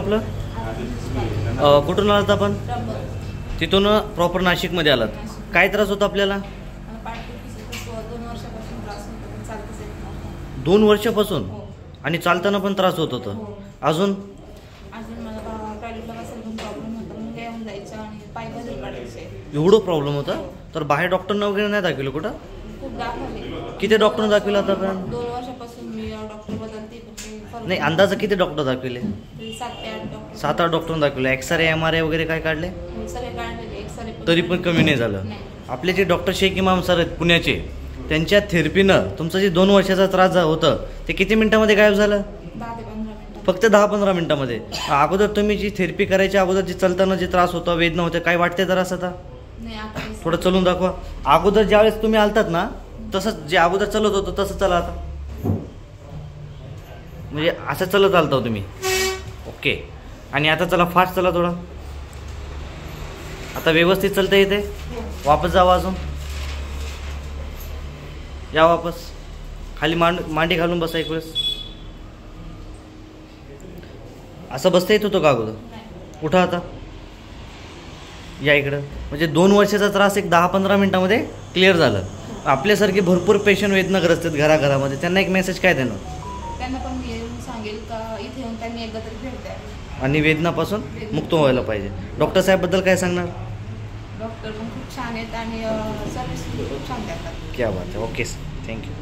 आपलं कुठून आलात आपण? तिथून प्रॉपर नाशिकमध्ये आलात. काय त्रास होता आपल्याला? 2 वर्षापासून. आणि चालताना पण त्रास होत होता. अजून एवढं प्रॉब्लेम होता? तर बाहेर डॉक्टरना वगैरे नाही दाखवलं कुठं? किती डॉक्टर दाखविलं आता पण? 2 वर्षापासून मी डॉक्टर बदलते. नाही, अंदाजे किती डॉक्टर दाखविले? 7-8 डॉक्टर दाखवले. एक्सरे MRI वगैरे काय काढले? तरी पण कमी नाही झालं. आपले जे डॉक्टर शेख इमाम सर आहेत पुण्याचे, त्यांच्या थेरपीनं तुमचं जे 2 वर्षाचा त्रास होतं ते किती मिनिटामध्ये गायब झालं? 10 ते 15 मिनिटं. फक्त 10-15 मिनिटामध्ये. अगोदर तुम्ही जी थेरपी करायच्या अगोदर जे चालताना जे त्रास होता, वेदना होत्या, काय वाटते त्रास आता? थोडं चलून दाखवा. अगोदर ज्यावेळेस तुम्ही आलतात ना, तसंच जे अगोदर चलत होतं तसं चला आता. म्हणजे असं चलत आलता तुम्ही. ओके. आणि आता चला फास्ट चला थोडं. आता व्यवस्थित चलता येते. वापस जावा. अजून या वापस. खाली मांडी घालून बसा एक वेळेस. असं बसता येत होतं का अगोदर? उठा आता. या इकडं. म्हणजे 2 वर्षाचा त्रास एक 10-15 मिनिटामध्ये क्लिअर झालं. आपल्यासारखे भरपूर पेशंट वेदनाग्रस्त आहेत घराघरामध्ये, त्यांना एक मेसेज काय देणार? त्यांना पण येऊन सांगेल का इथे येऊन त्यांनी एकदा तरी भेट द्या आणि वेदनापासून मुक्त व्हायला पाहिजे. डॉक्टर साहेबबद्दल काय सांगणार? डॉक्टर पण खूप छान आहेत आणि सर्व्हिस खूप छान देतात. क्या बात आहे. Okay, thank you.